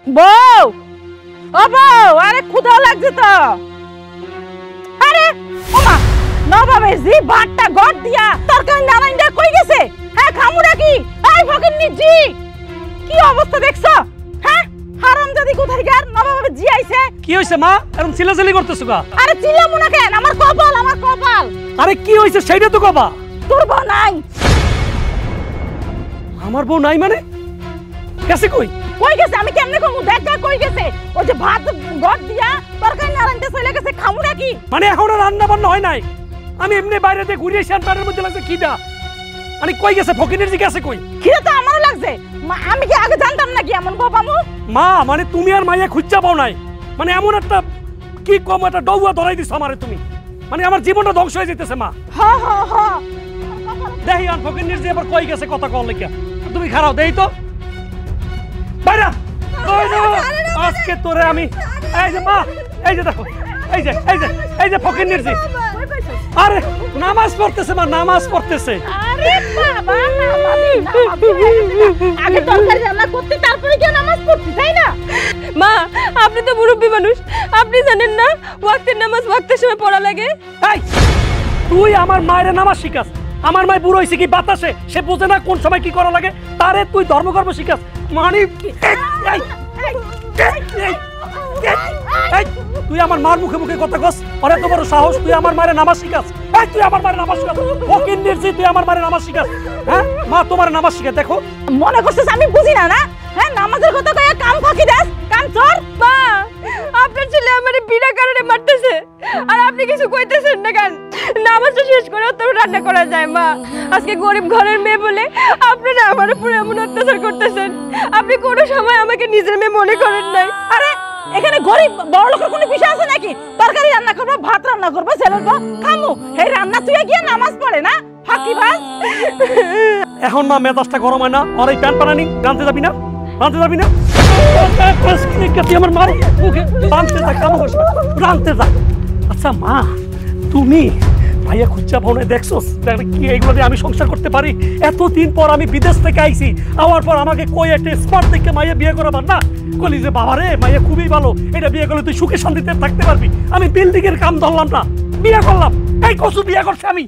বউ, ও বউ, আরে ক্ষুধা লাগছে তো। আরে ওমা, নবাবের জি ভাতটা গড় দিয়া তরকারি নারাইন্দা কই গেছে? হ্যাঁ খামুরা কি? এই ফকিন্নি জি, কি অবস্থা দেখছো? হ্যাঁ হারামজাদি কোথায় গেল? নবাবের জি আইছে। কি হইছে মা, এরকম চিল্লাচিল্লি করতেছো কা? আরে চিল্লামু না কেন, আমার কপাল, আমার কপাল। আরে কি হইছে সেইটা তো কবা। তোর বউ নাই। আমার বউ নাই মানে? গেছে কই? কই গেছে আমি কেমনে কমু? দেখ দেখ কই গেছে। ওই যে ভাত গড় দিয়া তরকারি নারাইন্দা চলে গেছে, খামুরা কি? মানে এখনো রান্না বান্না হয় নাই? আমি এমনি বাইরে দিয়ে ঘুরে এসে পেটের মধ্যে লাগছে খিদা। মানে কই গেছে ফকিনের জি গেছে কই? খিদা তো আমারও লাগছে। আমি কি আগে জানতাম নাকি এমন বউ পামু? মা মানে তুমি আর মাইয়া খুঁজা পাও নাই, মানে এমন একটা কি কম একটা ডৌয়া ধরাই দিছো আমারে তুমি, মানে আমার জীবনটা ধ্বংস হয়ে যেতেছে মা। হ হ হ, দেখি আর ফকিনের জি এবার কই গেছে কথা কল লেখা। তুমি খারাও দেই তো বাইরা। আজকে তোরে আমি এই যে মা, এই যে দেখো, এই যে এই যে এই যে ফকিনের জি। আরে নামাজ পড়তেছে মা, নামাজ পড়তেছে। আরে বাবা, আগে তরকারি রান্না করতে তারপরে কি নামাজ পড়তে, তাই না? মা আপনি তো মুরব্বী মানুষ, আপনি জানেন না ওয়াক্তের নামাজ ওয়াক্তের সময় পড়া লাগে। এই তুই আমার মায়ের নামাজ শিখাস? আমার মায় বুড়ো হইছে কি বাতাসে, সে বোঝে না কোন সময় কি করা লাগে, তারে তুই ধর্মকর্ম শিখাস? মানে তুই আমার মার মুখে মুখে কথা কস, অনেক তো বড় সাহস, তুই আমার মায়ের নামাজ শিখাস? এই তুই আমার মায়ের নামাজ শিখাস? ফকির নির্জি তুই আমার মায়ের নামাজ শিখাস? হ্যাঁ মা তোমার নামাজ শিখা দেখো। মনে করছিস আমি বুঝি না? না হ্যাঁ, নামাজের কথা কইয়া কাম ফাঁকি দাস, কাম চোর। মা আপনার ছেলে আমারে বিনা কারণে মারতেছে, আর আপনি কিছু কইতেছেন না কেন? নামাজটা শেষ করে তো রান্না করা যায়। মা আজকে গরিব ঘরের মেয়ে বলে আপনারা আমার উপর এমন অত্যাচার করতেছেন। আপনি কোনো সময় আমাকে নিজের মেয়ে মনে করেন নাই। আরে এখানে গরিব বড় লোকের কোনো বিষয় আছে নাকি? তরকারি রান্না করবো, ভাত রান্না করবো, ছেলের বউ খামু, এই রান্না তুই গিয়ে নামাজ পড়ে না ফাঁকিবাজ। এখন মা মেজাজটা গরম হয় না? আর এই প্যান্ট পানানি রানতে যাবি না? রানতে যাবি না? আমার মার মুখে রানতে যা, কাম করছ রানতে যা। আচ্ছা মা তুমি ভাইয়া খুঁজা ভাবনা দেখছোস কি এইগুলো দিয়ে আমি সংসার করতে পারি? এতদিন পর আমি বিদেশ থেকে আইছি, আওয়ার পর আমাকে কই একটা স্মার্ট থেকে মাইয়া বিয়ে করাবার না? কলি যে বাবা রে মাইয়া খুবই ভালো, এটা বিয়ে করলে তুই সুখে শান্তিতে থাকতে পারবি। আমি বিল্ডিং এর কাম ধরলাম না, বিয়ে করলাম। এই কসু বিয়ে করছে আমি।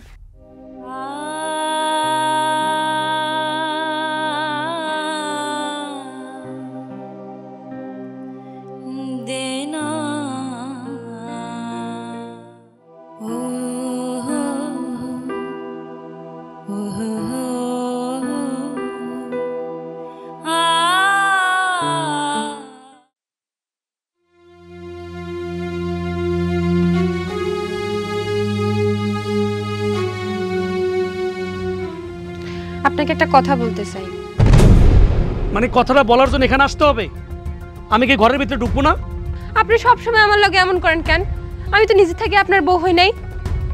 আপনাকে একটা কথা বলতে চাই। মানে কথাটা বলার জন্য এখানে আসতে হবে? আমি কি ঘরের ভিতরে ঢুকবো না? আপনি সব সময় আমার লগে এমন করেন কেন? আমি তো নিজে থেকে আপনার বউ হই নাই,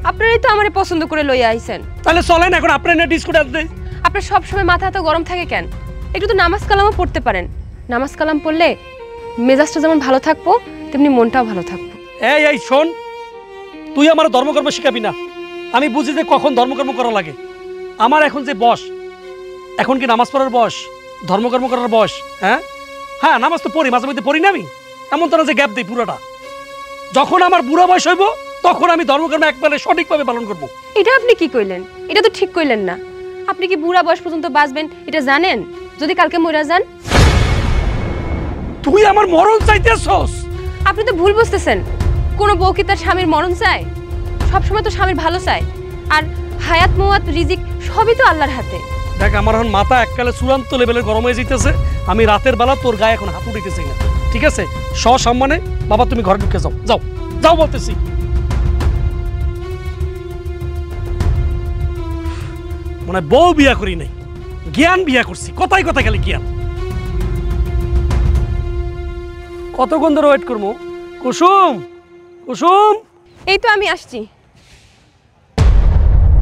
আপনারাই তো আমারে পছন্দ করে লইয়া আইছেন। তাহলে চলেন এখন আপনার না ডিসকো ডান্স দেই। আপনার সব সময় মাথা এত গরম থাকে কেন? একটু তো নামাজ কালামও পড়তে পারেন। নামাজ কালাম পড়লে মেজাজটা যেমন ভালো থাকবো, তেমনি মনটাও ভালো থাকবো। এই এই শোন, তুই আমার ধর্মকর্ম শিখাবি না। আমি বুঝি যে কখন ধর্মকর্ম করা লাগে। আমার এখন যে বয়স, এখন কি নামাজ পড়ার বয়স, ধর্মকর্ম করার বয়স? হ্যাঁ হ্যাঁ, নামাজ তো পড়ি, মাঝে মধ্যে পড়ি না আমি, এমন তো না যে গ্যাপ দিই পুরোটা। যখন আমার বুড়া বয়স হইব তখন আমি ধর্মকর্ম একবারে সঠিকভাবে পালন করব। এটা আপনি কি কইলেন? এটা তো ঠিক কইলেন না। আপনি কি বুড়া বয়স পর্যন্ত বাঁচবেন এটা জানেন? যদি কালকে মরে যান? তুই আমার মরণ চাইতেছস? আপনি তো ভুল বুঝতেছেন। কোনো বউ কি তার স্বামীর মরণ চায়? সবসময় তো স্বামীর ভালো চায়। আর হায়াত মওয়াত রিজিক সবই তো আল্লাহর হাতে। দেখ আমার এখন মাথা এককালে চূড়ান্ত লেভেলের গরম হয়ে যেতেছে। আমি রাতের বেলা তোর গায়ে এখন হাত উঠেছি না, ঠিক আছে? সসম্মানে বাবা তুমি ঘরে ঢুকে যাও, যাও যাও বলতেছি। মানে বউ বিয়া করি নাই, জ্ঞান বিয়া করছি। কথাই কথা গেলে জ্ঞান। কতক্ষণ ধরে ওয়েট করবো? কুসুম, কুসুম, এই তো আমি আসছি।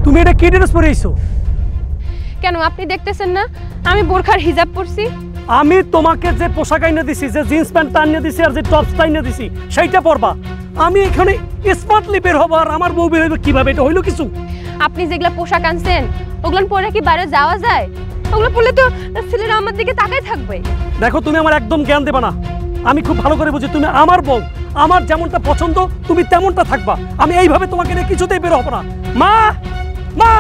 তুমি এটা কি ড্রেস পরে আইছো? কেন আপনি দেখতেছেন না আমি বোরখার হিজাব পরছি? আমি তোমাকে যে পোশাক আইনে দিছি, যে জিন্স প্যান্ট টানিয়ে দিছি আর যে টপস টানিয়ে দিছি সেইটা পরবা। আমি এখানে স্মার্টলি বের হবো আর আমার বউ বের হইবে কিভাবে? এটা হইলো কিছু? আপনি যেগুলা পোশাক আনছেন ওগুলো পরে কি বাইরে যাওয়া যায়? ওগুলো পরলে তো ছেলেরা আমার দিকে তাকাই থাকবে। দেখো তুমি আমার একদম জ্ঞান দেবা না। আমি খুব ভালো করে বুঝি তুমি আমার বউ, আমার যেমনটা পছন্দ তুমি তেমনটা থাকবা। আমি এইভাবে তোমাকে নিয়ে কিছুতেই বের হবো না। মা মা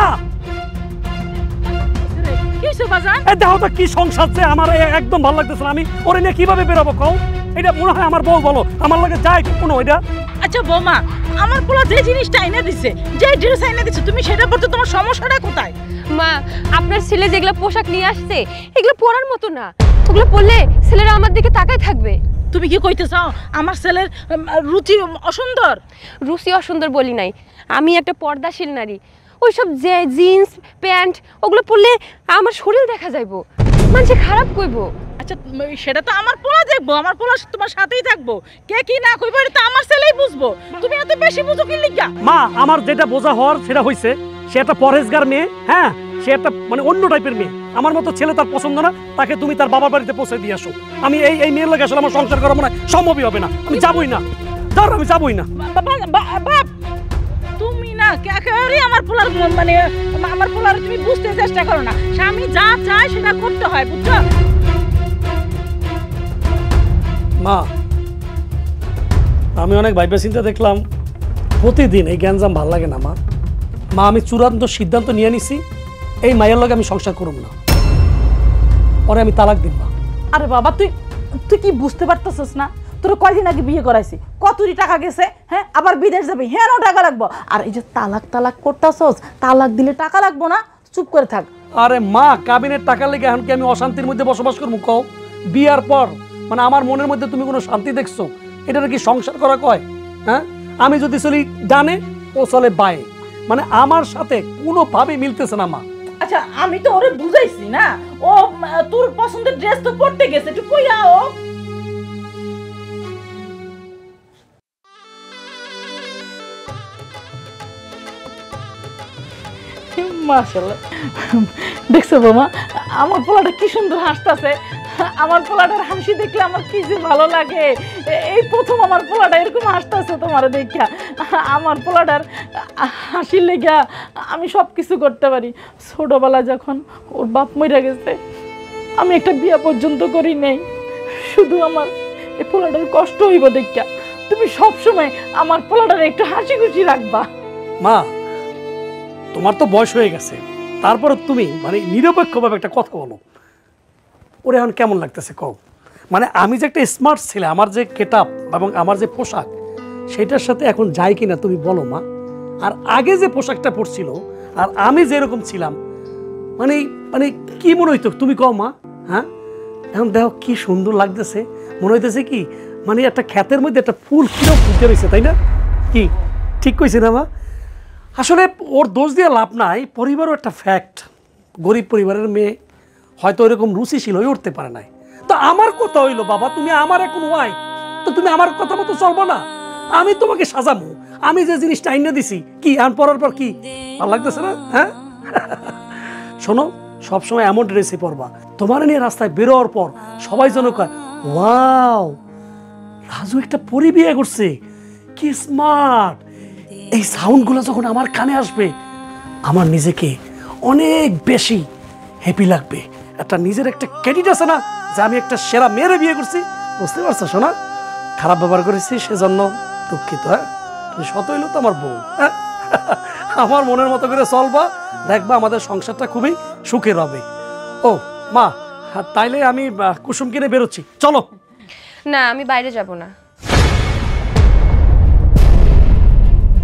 কিসে বাজান? এই দেখো তো কি সংসার যে আমার একদম ভালো লাগতেছে না। আমি ওরে নিয়ে কিভাবে বেরোবো কও? এটা মনে হয় আমার বউ, বলো আমার লাগে যায় কোনো এটা? আচ্ছা বৌমা, আমার পোলা যে জিনিসটা এনে দিছে, যে ড্রেস এনে দিছে, তুমি সেটা পরতে তোমার সমস্যাটা কোথায়? মা আপনার ছেলে যেগুলো পোশাক নিয়ে আসছে এগুলো পরার মতো না, ওগুলো পরলে ছেলেরা আমার দিকে তাকায় থাকবে। তুমি কি কইতে চাও আমার ছেলের রুচি অসুন্দর? রুচি অসুন্দর বলি নাই, আমি একটা পর্দাশীল নারী। ওইসব যে জিন্স প্যান্ট ওগুলো পরলে আমার শরীর দেখা যাইবো, মানুষে খারাপ কইবো। আচ্ছা সেটা তো আমার পোলা দেখবো, আমার পোলা তোমার সাথেই থাকবো, কে কি না কইবো এটা তো আমার ছেলেই বুঝবো। তুমি এত বেশি বুঝো কি লিগা? মা আমার যেটা বোঝা হওয়ার সেটা হইছে, সে একটা পরেশগার মেয়ে, হ্যাঁ সে একটা মানে অন্য টাইপের মেয়ে। আমার মতো ছেলে তার পছন্দ না, তাকে তুমি তার বাবার বাড়িতে পৌঁছে দিয়ে আসো। আমি এই মেয়ের লাগে আসলে আমার সংসার করা মনে হয় সম্ভবই হবে না। আমি যাবই না, ধর আমি যাবই না। বাপ তুমি না একেবারেই আমার পোলার মানে আমার পোলার তুমি বুঝতে চেষ্টা করো না। স্বামী যা চায় সেটা করতে হয়, বুঝছো? মা আমি অনেক ভাইবা চিন্তা দেখলাম, প্রতিদিন এই গ্যাঞ্জাম ভাল লাগে না। মা আমি চূড়ান্ত সিদ্ধান্ত নিয়ে নিছি, এই মায়ের লগে আমি সংসার করব না, পরে আমি তালাক দিব। আরে বাবা তুই তুই কি বুঝতে পারতেছিস না? তোর কয়দিন আগে বিয়ে করাইছি, কতটি টাকা গেছে, হ্যাঁ আবার বিদেশ যাবি, হ্যাঁ টাকা লাগবো। আর এই যে তালাক করতেছস, তালাক দিলে টাকা লাগবো না? চুপ করে থাক। আরে মা কাবিনের টাকা লেগে এখন কি আমি অশান্তির মধ্যে বসবাস করবো কও? বিয়ার পর মানে আমার মনের মধ্যে তুমি কোনো শান্তি দেখছো? এটা কি সংসার করা কয়? হ্যাঁ আমি যদি চলি ডানে ও চলে বায়ে, মানে আমার সাথে কোনোভাবে মিলতেছে না মা। আচ্ছা আমি তো ওরে বুঝাইছি না, ও তোর পছন্দের ড্রেস তো পরতে গেছে, একটু কইয়া ও। মাশাআল্লাহ দেখছো বৌমা, আমার পোলাটা কি সুন্দর হাসতেছে। আমার পোলাটার হাসি দেখলে আমার কি যে ভালো লাগে। এই প্রথম আমার পোলাটা এরকম হাসতেছে তোমার দেখা। আমার পোলাটার হাসির লেগা আমি সব কিছু করতে পারি। ছোটবেলা যখন ওর বাপ মরে গেছে, আমি একটা বিয়ে পর্যন্ত করি নাই, শুধু আমার এই পোলাটার কষ্ট হইব দেখা। তুমি সব সময় আমার পোলাটার একটু হাসি খুশি রাখবা। মা তোমার তো বয়স হয়ে গেছে, তারপরে তুমি মানে নিরপেক্ষভাবে একটা কথা বলো, ওরে এখন কেমন লাগতেছে কও? মানে আমি যে একটা স্মার্ট ছেলে, আমার যে গেটআপ এবং আমার যে পোশাক সেটার সাথে এখন যায় কিনা তুমি বলো মা। আর আগে যে পোশাকটা পরছিল আর আমি যেরকম ছিলাম, মানে মানে কি মনে হইতো তুমি কও মা? হ্যাঁ এখন দেখো কি সুন্দর লাগতেছে, মনে হইতেছে কি মানে একটা ক্ষেতের মধ্যে একটা ফুল কিরকম ফুটে রয়েছে, তাই না? কি ঠিক কইছি না মা? আসলে ওর দোষ দিয়ে লাভ নাই, পরিবারও একটা ফ্যাক্ট। গরিব পরিবারের মেয়ে হয়তো এরকম রুচিশীল হয়ে উঠতে পারে নাই। তো আমার কথা হইলো বাবা, তুমি আমার এখন ওয়াইফ, তো তুমি আমার কথা মতো চলবো না? আমি তোমাকে সাজাবো, আমি যে জিনিসটা আইনা দিছি কি এখন পরার পর কি ভালো লাগতেছে না? হ্যাঁ শোনো, সবসময় এমন ড্রেসই পরবা, তোমার নিয়ে রাস্তায় বেরোয়ার পর সবাই যেন কয় ওয়াও রাজু একটা পরি বিয়ে করছে, কি স্মার্ট। এই সাউন্ডগুলো যখন আমার কানে আসবে আমার নিজেকে অনেক বেশি হ্যাপি লাগবে। একটা নিজের একটা ক্রেডিট আছে না যে আমি একটা সেরা মেয়েরে বিয়ে করছি, বুঝতে পারছো শোনা? খারাপ ব্যবহার করেছি সেজন্য দুঃখিত। হ্যাঁ তুমি শত হইলো তো আমার বউ, হ্যাঁ আমার মনের মতো করে চলবা, দেখবা আমাদের সংসারটা খুবই সুখের হবে। ও মা তাইলে আমি কুসুম কিনে বেরোচ্ছি, চলো। না আমি বাইরে যাব না।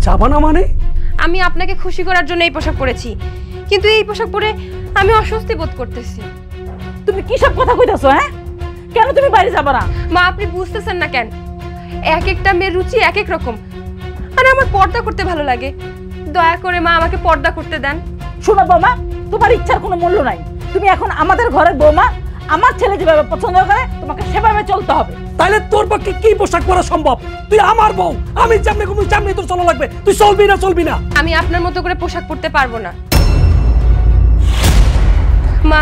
যাবা না মানে? আমি আপনাকে খুশি করার জন্য এই পোশাক পরেছি, কিন্তু এই পোশাক পরে আমি অস্বস্তি বোধ করতেছি। তুমি কি সব কথা কইতাছো? হ্যাঁ কেন তুমি বাইরে যাবা না? মা আপনি বুঝতেছেন না কেন? এক একটা মেয়ের রুচি এক এক রকম, আর আমার পর্দা করতে ভালো লাগে। দয়া করে মা আমাকে পর্দা করতে দেন। শোনো বৌমা, তোমার ইচ্ছার কোনো মূল্য নাই। তুমি এখন আমাদের ঘরের বৌমা, আমার ছেলে যেভাবে পছন্দ করে তোমাকে সেভাবে চলতে হবে। তাহলে তোর পক্ষে কি পোশাক পরা সম্ভব? তুই আমার বউ, আমি যেমনি ঘুমি তেমনি তোর চলা লাগবে। তুই চলবি না চলবি না? আমি আপনার মতো করে পোশাক পরতে পারবো না। মা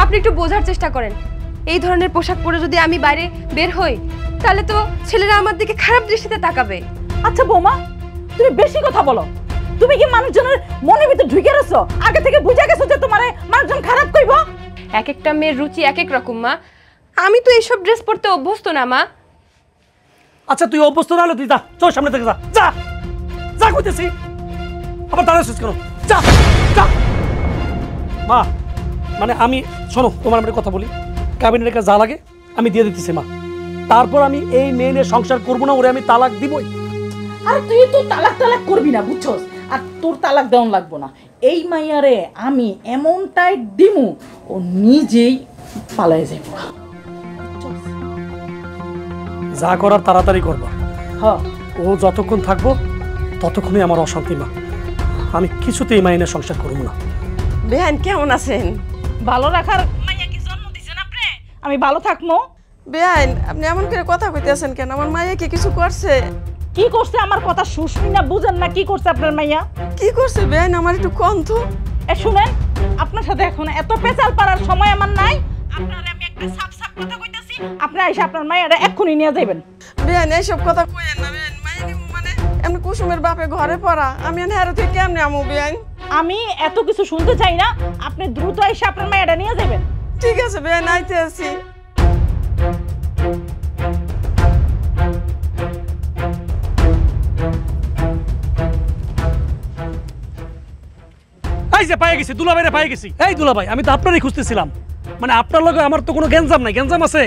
আপনি একটু বোঝার চেষ্টা করেন, এই ধরনের পোশাক পরে যদি আমি বাইরে বের হই তাহলে তো ছেলেরা আমার দিকে খারাপ দৃষ্টিতে তাকাবে। আচ্ছা বৌমা তুমি বেশি কথা বলো। তুমি কি মানুষজনের মনের ভিতর ঢুকে গেছো? আগে থেকে বুঝে গেছো যে তোমারে মানুষজন খারাপ কইবো? এক একটা মেয়ের রুচি এক এক রকম মা। আমি তো এইসব ড্রেস পরতে অভ্যস্ত না মা। আচ্ছা তুই অভ্যস্ত না হলে তুই যা, চল সামনে থেকে যা, যা যা কইতেছি। আবার দাঁড়াচ্ছিস কেন? যা যা। মা মানে আমি, শোনো তোমার আমি কথা বলি, ক্যাবিনেটের কাছে যা লাগে আমি দিয়ে দিতেছি মা। তারপর আমি এই মেয়ে নিয়ে সংসার করবো না, ওরে আমি তালাক দিবই। আরে তুই তো তালাক করবি না বুঝছস, আর তোর তালাক দেওয়ান লাগবো না। এই মাইয়ারে আমি এমন টাইট দিমু ও নিজেই পালায় যাইব। যা করার তাড়াতাড়ি করবা। হ্যাঁ ও যতক্ষণ থাকবো ততক্ষণই আমার অশান্তি মা। আমি কিছুতেই এই মাইনে সংসার করবো না। বেহান কেমন আছেন? ভালো রাখার মাইয়া কি জন্ম দিছেন আপনি? আমি ভালো থাকবো। বেহান আপনি এমন করে কথা কইতেছেন কেন? আমার মাইয়া কি কিছু করছে? কি করছে? আমার কথা শুনবি না, বুঝেন না কি করছে আপনার মাইয়া? কি করছে বেহান? আমার একটু কন্ত। শুনেন, আপনার সাথে এখন এত পেঁচাল পাড়ার সময় আমার নাই। আপনার আমি একটা সাপ কথা কইতাছি, আপনি এসে আপনার মাইয়াটা এক্ষুনি নিয়ে যাবেন। বেহান এইসব কথা কইেন না বেহান। মাইয়া নিমু মানে এমনি কুসুমের বাপে ঘরে পড়া, আমি হেরো থেকে কেমনে আমু বেহান? আমি এত কিছু শুনতে চাই না, আপনি দ্রুত এসে আপনার মাইয়াটা নিয়ে যাবেন। ঠিক আছে বেহান, আইতে আছি। এই যে পাই গেছি, দুলাভাইরে পাই গেছি। এই দুলাভাই, আমি তো আপনারই খুঁজতেছিলাম। মানে আপনার লগে আমার তো কোনো গ্যাঞ্জাম নাই, গ্যাঞ্জাম আছে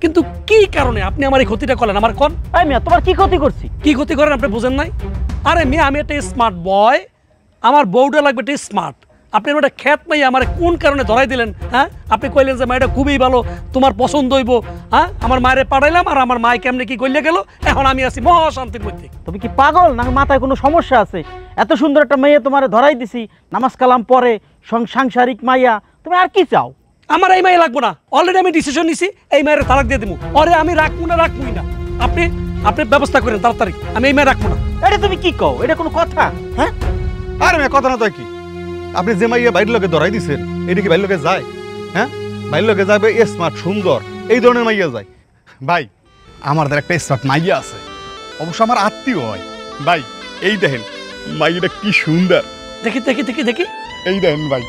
কিন্তু কি কারণে আপনি আমার এই ক্ষতিটা করলেন? আমার কোন এই মিয়া তোমার কি ক্ষতি করছি? কি ক্ষতি করেন আপনি বুঝেন নাই? আরে মেয়ে, আমি একটা স্মার্ট বয়, আমার বউটা লাগবে একটা স্মার্ট। আপনি একটা খ্যাত মাই আমার কোন কারণে ধরাই দিলেন? হ্যাঁ, আপনি কইলেন যে মাইটা খুবই ভালো, তোমার পছন্দ হইব। হ্যাঁ, আমার মায়েরে পাঠাইলাম আর আমার মায় কেমনে কি কইলে গেল, এখন আমি আছি মহাশান্তির মধ্যে। তুমি কি পাগল না মাথায় কোনো সমস্যা আছে? এত সুন্দর একটা মেয়ে তোমার ধরাই দিছি, নামাজ কালাম পরে, সাংসারিক মাইয়া, তুমি আর কি চাও? আমার এই মাই লাগবো না, অলরেডি আমি ডিসিশন নিছি, এই মায়ের তালাক দিয়ে দিব। আরে আমি রাখবো না, রাখবই না। আপনি আপনি ব্যবস্থা করেন তাড়াতাড়ি, আমি এই মায়ের রাখবো না। এটা তুমি কি কও? এটা কোনো কথা? হ্যাঁ, আরে মেয়ে কথা না তো কি? আপনি যে মাইয়া বাইরের লোকে ধরাই দিচ্ছেন, এটা কি বাইরের লোকে যায়? হ্যাঁ, বাইরের লোকে যাবে স্মার্ট সুন্দর, এই ধরনের মাইয়া যায়। ভাই আমাদের একটা স্মার্ট মাইয়া আছে, অবশ্য আমার আত্মীয় হয়। ভাই এই দেখেন মাইয়াটা কি সুন্দর, দেখি দেখি দেখি দেখি, এই দেখেন ভাই।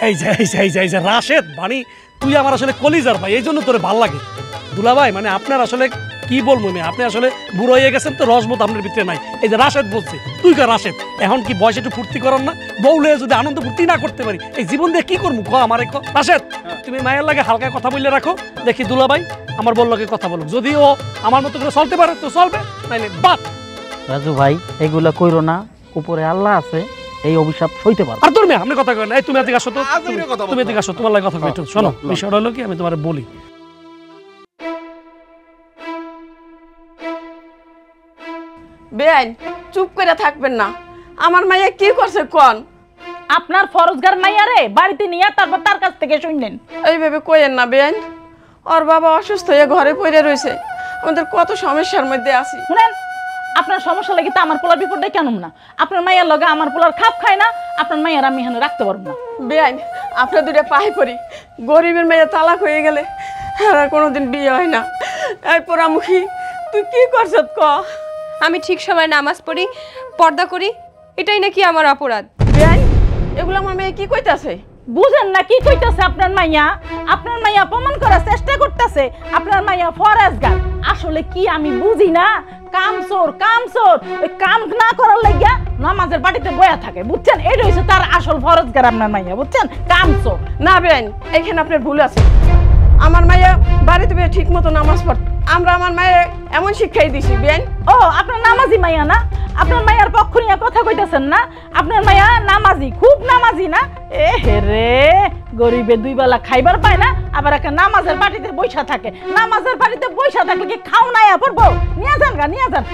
এই যে এই যে এই যে এই যে রাশেদ, মানে তুই আমার আসলে কলিজার ভাই, এই জন্য তোরে ভাল লাগে। দুলাভাই মানে আপনার আসলে কি বলবো আমি, আপনি আসলে বুড়ো হয়ে গেছেন তো, রসবোধ আপনার ভিতরে নাই। এই যে রাশেদ বলছে, তুই কা রাশেদ, এখন কি বয়স একটু ফুর্তি করার না? বউলে যদি আনন্দ ফুর্তি না করতে পারি, এই জীবন দিয়ে কি করবো ক আমার? রাশেদ, তুমি মায়ের লাগে হালকা কথা বললে রাখো, দেখি দুলাভাই আমার বল লাগে কথা বলুক। যদি ও আমার মতো করে চলতে পারে তো চলবে, নাইলে বাদ। রাজু ভাই এগুলা কইরো না, উপরে আল্লাহ আছে, এই অভিশাপ সইতে পারো। আর তোর মেয়ে আপনি কথা করেন, এই তুমি এদিকে আসো তো, আজকে কথা বলবো। তুমি এদিকে আসো, তোমার লাগে কথা কই। শোনো, বিষয়টা হলো কি, আমি তোমার বলি। বেহান চুপ করে থাকবেন না। আমার মাইয়া কি করছে কোন? আপনার ফরজগার মাইয়ারে বাড়িতে নিয়ে তারপর তার কাছ থেকে শুনলেন। এইভাবে কইেন না বেহান। ওর বাবা অসুস্থ হয়ে ঘরে পড়ে রয়েছে, আমাদের কত সমস্যার মধ্যে আছি। শুনেন, আপনার সমস্যা লাগে তো আমার পোলার বিপদটা কেন না? আপনার মাইয়ার লগে আমার পোলার খাপ খায় না, আপনার মাইয়ার আমি এখানে রাখতে পারবো না। বেআইন আপনার দুটো পায়ে পড়ি, গরিবের মেয়ে তালাক হয়ে গেলে আর কোনোদিন বিয়ে হয় না। এই পোড়ামুখী, তুই কি করছ ক? আমি ঠিক সময় নামাজ পড়ি, পর্দা করি, এটাই নাকি আমার অপরাধ? বেআইন এগুলো আমার মেয়ে কি কইতাছে? বুঝেন না কি কইতাছে আপনার মাইয়া? আপনার মাইয়া প্রমাণ করার চেষ্টা করতেছে আপনার মাইয়া ফরেজগার। আসলে কি আমি বুঝি না, কামচোর কামচোর, ওই কাম না করার লাগিয়া নামাজের বাড়িতে বয়া থাকে, বুঝছেন? এই রয়েছে তার আসল ফরজগার আপনার মাইয়া, বুঝছেন? কামচোর। না বেআইন, এইখানে আপনার ভুল আছে। আমার মাইয়া বাড়িতে বেয়ে ঠিক মতো নামাজ পড়, আমরা আমার মায়ের এমন শিক্ষাই দিছি। বেআইন ও আপনার নামাজি মাইয়া না? আপনার মাইয়ার পক্ষ নিয়ে কথা কইতেছেন না? আপনার মাইয়া নামাজি, খুব নামাজি না? এ রে, গরিবে দুই বেলা খাইবার পায় না, আবার একটা নামাজের বাড়িতে বৈশা থাকে। নামাজের বাড়িতে বৈশা থাকলে কি খাও নাই পড়বো? নিয়ে যান গা, নিয়ে যান,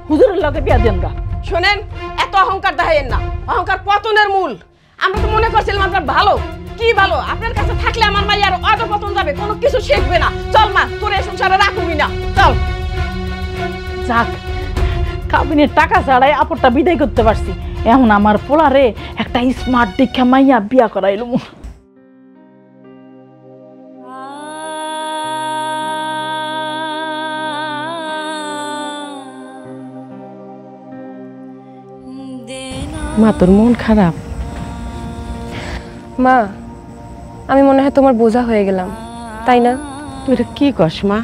হুজুরের লগে বিয়া দেন গা। শোনেন, এত অহংকার দেখাইয়েন না, অহংকার পতনের মূল। আমরা তো মনে করছিলাম আপনার ভালো, কি ভালো? আপনার কাছে থাকলে আমার মাইয়ার অধঃপতন যাবে, কোনো কিছু শিখবে না। চল মা, তোর এই সংসারে রাখবি না, চল। যাক, কাবিনের টাকা ছাড়াই আপরটা বিদায় করতে পারছি। এখন আমার পোলারে একটা স্মার্ট দীক্ষা মাইয়া বিয়া করাইলো। মা, তোর মন খারাপ? মা, আমি মনে হয় তোমার বোঝা হয়ে গেলাম, তাই না? তুই এটা কি কস মা?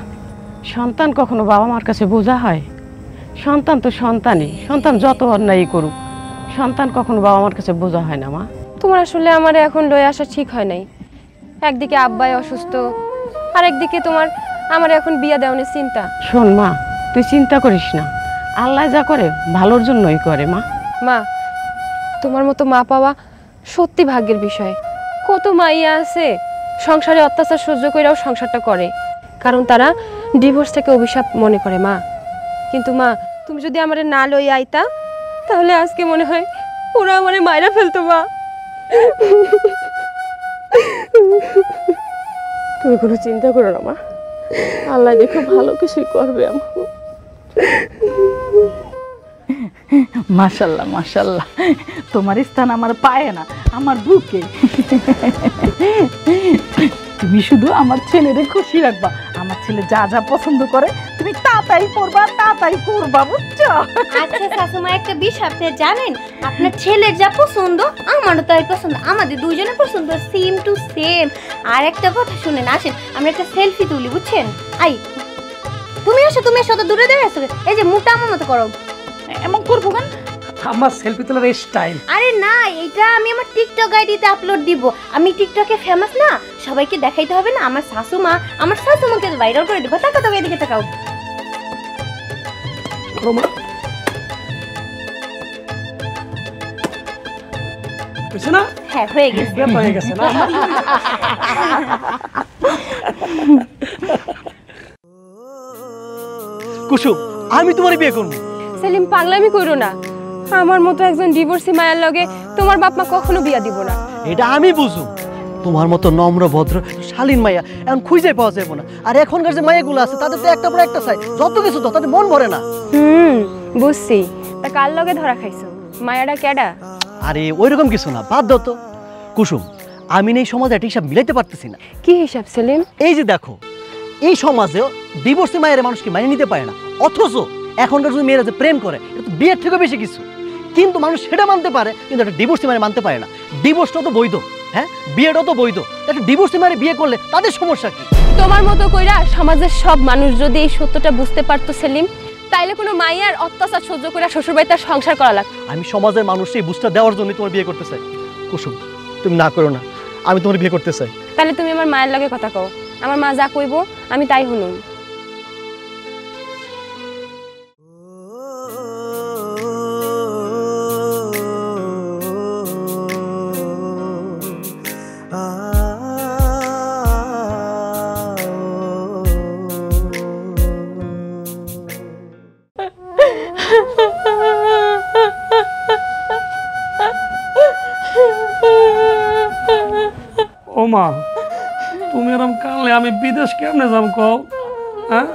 সন্তান কখনো বাবা মার কাছে বোঝা হয়? সন্তান তো সন্তানই, সন্তান যত অন্যায় করুক সন্তান কখনো বাবা মার কাছে বোঝা হয় না মা। তোমার আসলে আমার এখন লয়ে আসা ঠিক হয় নাই। একদিকে আব্বাই অসুস্থ, আর একদিকে তোমার আমার এখন বিয়া দেওয়ানোর চিন্তা। শোন মা, তুই চিন্তা করিস না, আল্লাহ যা করে ভালোর জন্যই করে মা। মা, তোমার মতো মা পাওয়া সত্যি ভাগ্যের বিষয়। কত মাইয়া আছে সংসারে অত্যাচার সহ্য করেও সংসারটা করে, কারণ তারা ডিভোর্সটাকে অভিশাপ মনে করে মা। কিন্তু মা, তুমি যদি আমারে না লই আইতা তাহলে আজকে মনে হয় ওরা আমারে মাইরা ফেলতো মা। তুমি কোনো চিন্তা করো না মা, আল্লাহ দেখো ভালো কিছুই করবে আমার। মাশাল্লাহ মাশাল্লাহ, তোমার স্থান আমার পায়ে না, আমার বুকে। তুমি শুধু আমার ছেলেরে খুশি রাখবা, আমার ছেলে যা যা পছন্দ করে তুমি তাই করবা, তাই করবা, বুঝছো? আচ্ছা শাশুমা, একটা বিষয় আপনি জানেন, আপনার ছেলের যা পছন্দ আমারও তাই পছন্দ, আমাদের দুজনের পছন্দ সেম টু সেম। আর একটা কথা শুনেন, আসেন আমরা একটা সেলফি তুলি, বুঝছেন? আই তুমি আসো, তুমি এসো, তো দূরে দূরে আসো, এই যে মুখটা আমার মতো করো। এমন করবো কেন? আমার সেলফি তোলার স্টাইল। আরে না, এটা আমি আমার টিকটক আইডিতে আপলোড দিব। আমি টিকটকে ফেমাস না, সবাইকে দেখাইতে হবে না? আমার শাশুমাকে ভাইরাল করে দেবো। তাকাও তাকাও, এদিকে তাকাও। বুঝছো না? হ্যাঁ, হয়ে গেছে। হয়ে গেছে না? কুসুম, আমি তোমার বিয়ে করবো। সেলিম, পাগলামি করো না। আমার মতো একজন ডিভোর্সি মায়ের লগে তোমার বাপ মা কখনো বিয়া দিব না। এটা আমি বুঝুম। তোমার মতো নম্র ভদ্র শালীন মাইয়া এখন খুঁজে পাওয়া যাবে না। আর এখনকার যে মাইয়াগুলো আছে তাদের তো একটা পর একটা চাই, যত কিছু তো তাদের মন ভরে না। বুঝছি। তা কার লগে ধরা খাইছো? মায়াটা কেডা? আরে ওইরকম কিছু না, বাদ দাও তো। কুসুম, আমি এই সমাজে একটা হিসাব মিলাইতে পারতেছি না। কি হিসাব সেলিম? এই যে দেখো, এই সমাজে ডিভোর্সি মায়ের মানুষকে মানিয়ে নিতে পারে না, অথচ এখনকার যদি মেয়েরা যে প্রেম করে এটা তো বিয়ের থেকে বেশি কিছু। কিন্তু মানুষ সেটা মানতে পারে, কিন্তু একটা ডিভোর্সি মায়ের মানতে পারে না। ডিভোর্সটাও তো বৈধ, হ্যাঁ, বিয়েটাও তো বৈধ। একটা ডিভোর্সি মায়ের বিয়ে করলে তাদের সমস্যা কি? তোমার মতো কইরা সমাজের সব মানুষ যদি এই সত্যটা বুঝতে পারতো সেলিম, তাইলে কোনো মায়ের অত্যাচার সহ্য করে শ্বশুরবাড়িতে তার সংসার করা লাগতো। আমি সমাজের মানুষকে এই বুঝটা দেওয়ার জন্য তোমার বিয়ে করতে চাই। কুসুম, তুমি না করো না, আমি তোমার বিয়ে করতে চাই। তাহলে তুমি আমার মায়ের লগে কথা কও, আমার মা যা কইব আমি তাই শুনুম। ও মা, তুমি এরকম কানলে আমি বিদেশ কেমনে যাবো কও? হ্যাঁ,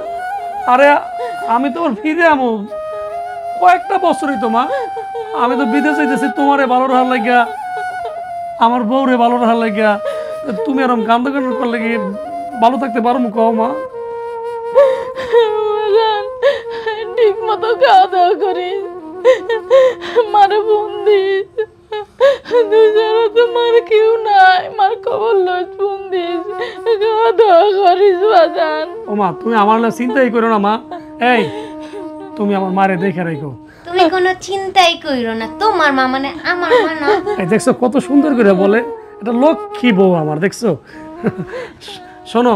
আরে আমি তো ফিরে আমো কয়েকটা বছরই তো মা। আমি তো বিদেশ যাইতেছি তোমারে ভালো রাখার লাগিয়া, আমার বউরে ভালো রাখার লাগিয়া। তুমি এরকম কান্দ কান্দ করলে কি ভালো থাকতে পারো কও মা? ঠিক মতো খাওয়া দাওয়া করিস, মারে ফোন দিস, দুজনে তো মার কেউ নাই, মার খবর লইস, ফোন দিস, খাওয়া দাওয়া করিস বাজান। ও মা, তুমি আমার না চিন্তাই করো না মা। এই তুমি আমার মারে দেখে রাখো। তুমি কোনো চিন্তাই কইরো না, তোমার মা মানে আমার মা না। এই দেখছো কত সুন্দর করে বলে, এটা লক্ষ্মী বউ আমার, দেখছো? শোনো,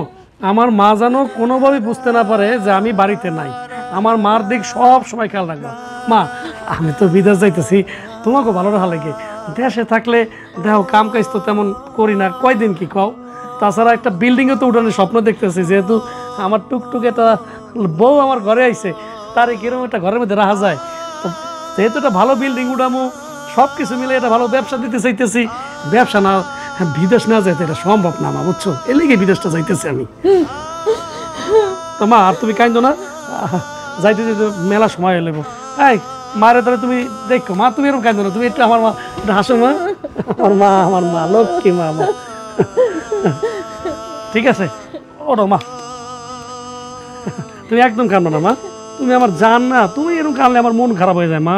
আমার মা যেন কোনোভাবে বুঝতে না পারে যে আমি বাড়িতে নাই। আমার মার দিক সব সময় খেয়াল রাখবা। মা, আমি তো বিদেশ যাইতেছি, তোমাকে ভালো রাখা লাগে। দেশে থাকলে দেখো কাম কাজ তো তেমন করি না, কয়দিন কি কও? তাছাড়া একটা বিল্ডিংয়ে তো উঠানোর স্বপ্ন দেখতেছি, যেহেতু আমার টুকটুক একটা বউ আমার ঘরে আইছে, তার কিরকম একটা ঘরের মধ্যে রাখা যায়। তো যেহেতু একটা ভালো বিল্ডিং উঠামো, সব কিছু মিলে এটা ভালো ব্যবসা দিতে চাইতেছি। ব্যবসা না বিদেশ না যাইতে এটা সম্ভব না মা, বুঝছো? এর লিগে বিদেশটা যাইতেছি আমি। তো মা, আর তুমি কাইন্দ না, যাইতে যেতে মেলা সময় হয়ে যাবো। এই মারে তাহলে তুমি দেখো মা, তুমি এরকম কাইন্দ না, তুমি একটু আমার মা একটু হাসো মা। আমার মা লক্ষ্মী মা আমার। ঠিক আছে, ওরো মা, তুমি একদম কাঁদো না মা, তুমি আমার জান না। তুমি এরকম কাঁদলে আমার মন খারাপ হয়ে যায় মা।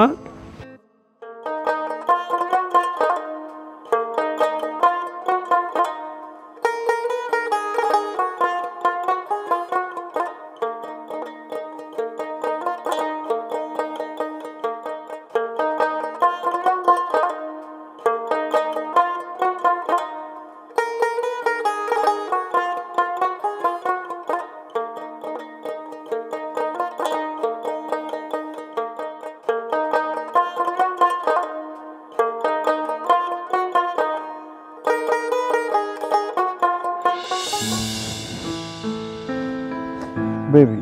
বেবি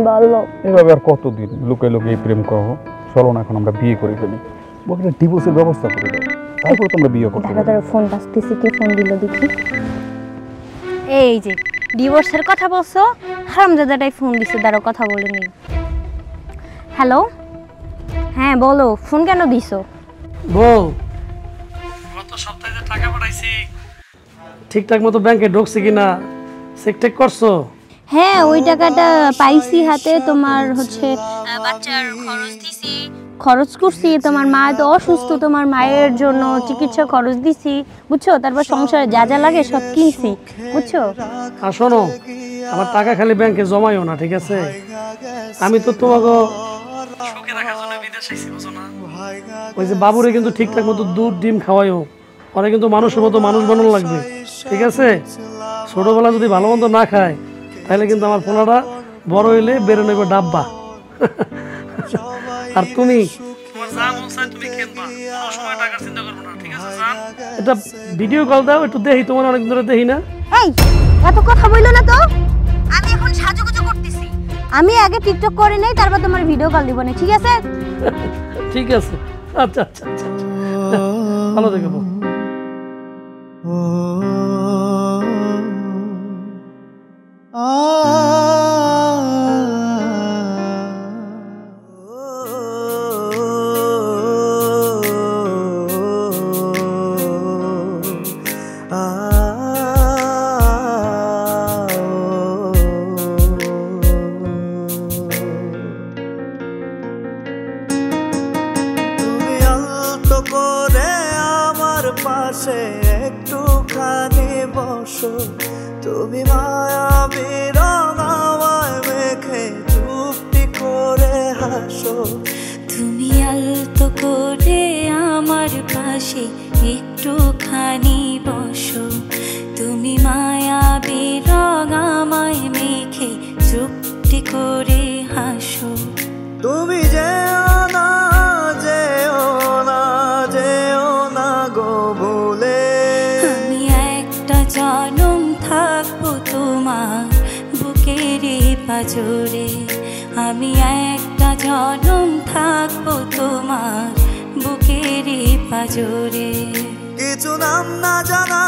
বলো। এভাবে আর কতদিন লুকে লুকে এই প্রেম করো? চলো না এখন আমরা বিয়ে করে ফেলি, বউকে ডিভোর্সের ব্যবস্থা করে দাও, তারপরে তোমরা বিয়ে করতে দেখা তোর ফোন বাজতেছে, কে ফোন দিল দেখি। এই যে ডিভোর্সের কথা বলছো, হারামজাদাটাই ফোন দিছে, দাঁড়াও কথা বলে নেই। হ্যালো, হ্যাঁ বলো, ফোন কেন দিছো? বউ, গত সপ্তাহে যে টাকা পাঠাইছি ঠিকঠাক মতো ব্যাংকে ঢুকছে কিনা চেক টেক করছো? হ্যাঁ ওই টাকাটা পাইছি হাতে, তোমার হচ্ছে বাচ্চার খরচ দিছি, খরচ করছি, তোমার মা তো অসুস্থ, তোমার মায়ের জন্য চিকিৎসা খরচ দিছি, বুঝছো, তারপর সংসারে যা যা লাগে সব কিনছি, বুঝছো। আর শোনো, আমার টাকা খালি ব্যাংকে জমাইও না, ঠিক আছে? আমি তো তোমাকে সুখে রাখার জন্য বিদেশ আইছি, বুঝো না? ওই যে বাবুরে কিন্তু ঠিকঠাক মতো দুধ ডিম খাওয়াইও, ওরা কিন্তু মানুষের মতো মানুষ বানানো লাগবে, ঠিক আছে? ছোটবেলা যদি ভালো মন্দ না খায় তাহলে কিন্তু আমার পোলাটা বড় হইলে বেরো নেবে ডাব্বা। আর তুমি এটা ভিডিও কল দাও, একটু দেখি, তোমার অনেক ধরে দেখি না। এই এত কথা বইলো না তো, আমি এখন সাজুগুজু করতেছি, আমি আগে টিকটক করে নেই, তারপর তোমার ভিডিও কল দিব না, ঠিক আছে? ঠিক আছে, আচ্ছা আচ্ছা আচ্ছা, ভালো দেখো। তুমি মায়াবী রং আমায় মেখে চুপটি করে হাসো, তুমি আলতো করে আমার পাশে একটুখানি বসো, তুমি মায়াবী রং আমায় মেখে চুপটি করে হাসো, তুমি যেও না যেও না যেও না গো বলে, আমি একটা জনম থাকবো তোমার বুকের পাজরে, আমি একটা জনম থাকবো তোমার বুকের পাজরে, কিছু নাম না জানা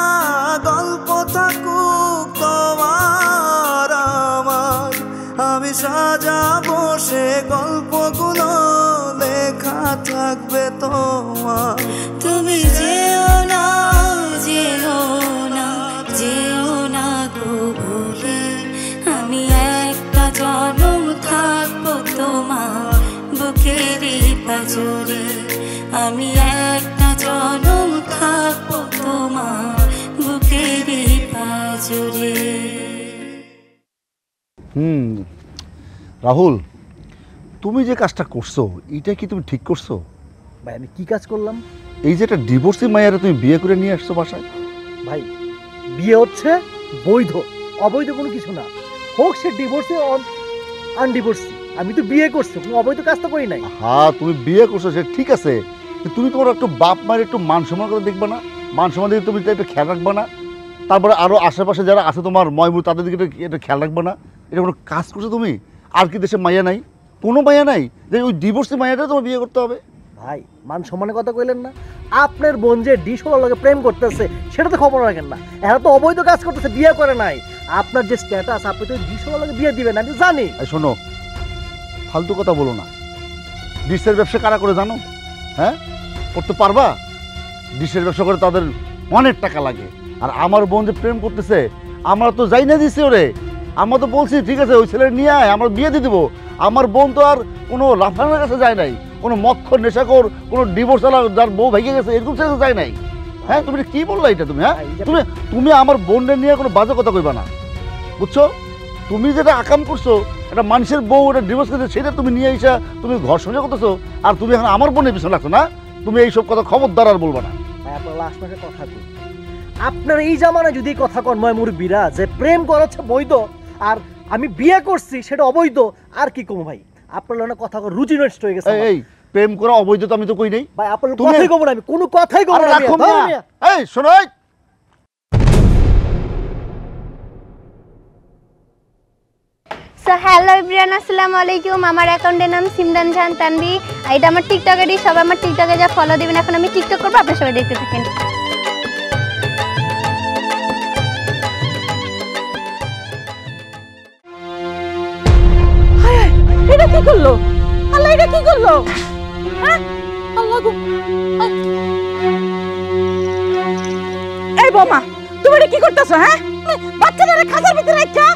গল্প থাকুক তোমার আমার, আমি সাজাবো সে গল্পগুলো, লেখা থাকবে তোমার, তুমি যেও না যেও না যেও না গো বলে, আমি একটা জনম থাকবো তোমার বুকের পাজরে, আমি একটা জনম থাকবো তোমার বুকের পাজরে। রাহুল, তুমি যে কাজটা করছো এটা কি তুমি ঠিক করছো? ভাই আমি কি কাজ করলাম? এই যে একটা ডিভোর্সি মাইয়ারে তুমি বিয়ে করে নিয়ে আসছো বাসায়। ভাই বিয়ে হচ্ছে বৈধ, অবৈধ কোনো কিছু না, হোক সে ডিভোর্সি আনডিভোর্সি, আমি তো বিয়ে করছি, কোনো অবৈধ কাজ তো করি নাই। হ্যাঁ তুমি বিয়ে করছো সে ঠিক আছে, তুমি তোমার একটু বাপ মায়ের একটু মান সম্মান করে দেখবে না? মান সম্মান দিয়ে তুমি একটু খেয়াল রাখবে না? তারপরে আরও আশেপাশে যারা আছে তোমার ময়মুর, তাদের দিকে এটা খেয়াল রাখবে না? এটা কোনো কাজ করছো তুমি? আর কি দেশে মাইয়া নাই? কোনো মাইয়া নাই যে ওই ডিভোর্সি মাইয়াটা তোমার বিয়ে করতে হবে? ভাই মান সম্মানের কথা কইলেন না, আপনার বোন যে ডিশোলার লগে প্রেম করতেছে সেটা তো খবর রাখেন না, এরা তো অবৈধ কাজ করতেছে, বিয়ে করে নাই, আপনার যে স্ট্যাটাস আপনি তো ডিশোলার লগে বিয়ে দিবেন আমি জানি। শোনো, ফালতু কথা বলো না। ডিশের ব্যবসা কারা করে জানো? হ্যাঁ, করতে পারবা? ডিশের ব্যবসা করে তাদের অনেক টাকা লাগে। আর আমার বোন যে প্রেম করতেছে, আমরা তো যাই না দিছি ওরে, আমরা তো বলছি ঠিক আছে ওই ছেলে নিয়ে আয়, আমরা বিয়ে দিয়ে দেবো। আমার বোন তো আর কোনো লাফানোর কাছে যায় নাই, কোনো মক্ষর নেশাখোর, কোনো ডিভোর্স যার বউ ভেঙে গেছে এরকম ছেলে যায় নাই। হ্যাঁ তুমি কি বললা এটা? তুমি হ্যাঁ তুমি তুমি আমার বোনদের নিয়ে কোনো বাজে কথা কইবা না, বুঝছো? তুমি যেটা আকাম করছো, একটা মানুষের বউ এটা ডিভোর্স করছে, সেটা তুমি নিয়ে এসে তুমি ঘর সংসার করতেছো, আর তুমি এখন আমার বোনের পিছনে লাগছো না? তুমি এইসব কথা খবরদার আর বলবা না। আপনার লাস্ট মাসে কথা কই, আপনার এই জামানায় যদি কথা কন ময় মুরব্বীরা যে প্রেম করাচ্ছে বৈধ আর আমি বিয়ে করছি সেটা অবৈধ, আর কি কম ভাই? আপনার লনে কথা কর রুচি নষ্ট হয়ে গেছে। এই প্রেম করা অবৈধ তো আমি তো কই নাই ভাই, আপনার কথাই কব না, আমি কোনো কথাই কব না। এই শোনো, সো হ্যালো এভরিওয়ান, আসসালামু আলাইকুম। আমার অ্যাকাউন্টের নাম সিমরান জাহান তানভি। এটা আমার টিকটক আইডি, সবাই আমার টিকটকে যা ফলো দিবেন। এখন আমি টিকটক করবো, আপনারা সবাই দেখতে থাকেন। এটা কি করলো? আল্লাহ, এটা কি করলো? হ্যাঁ আল্লাহ গো। এই বোমা, তুমি এটা কি করতেছো? হ্যাঁ বাচ্চাটারে খাঁচার ভিতরে রাখা।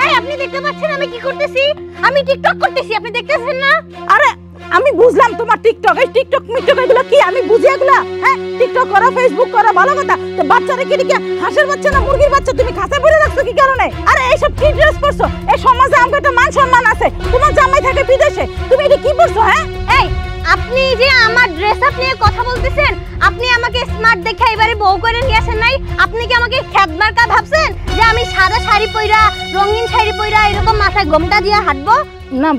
এই আপনি দেখতে পাচ্ছেন আমি কি করতেছি? আমি টিকটক করতেছি, আপনি দেখতেছেন না? আরে আমি বুঝলাম তোমার টিকটক, এই টিকটক মিকটক এগুলো কি আমি বুঝি এগুলা? হ্যাঁ টিকটক করো, ফেসবুক করো, ভালো কথা। তো বাচ্চারা কি দিকে হাঁসের বাচ্চা না মুরগির বাচ্চা তুমি খাঁচা পরে রাখছো কি কারণে? আরে এইসব কি ড্রেস পরছো? এই সমাজে আমাকে একটা মান সম্মান আছে, তোমার জামাই থাকে বিদেশে, তুমি এটা কি পরছো? হ্যাঁ এই আপনি যে আমার ড্রেস আপ নিয়ে কথা বলতেছেন, আপনি আমাকে স্মার্ট দেখে এবারে বউ করে নিয়ে আসেন নাই? আপনি কি আমাকে খ্যাতমার্কা ভাবছেন যে আমি সাদা শাড়ি পইরা, রঙিন শাড়ি পইরা এরকম মাথায় গোমটা দিয়ে হাঁটবো? না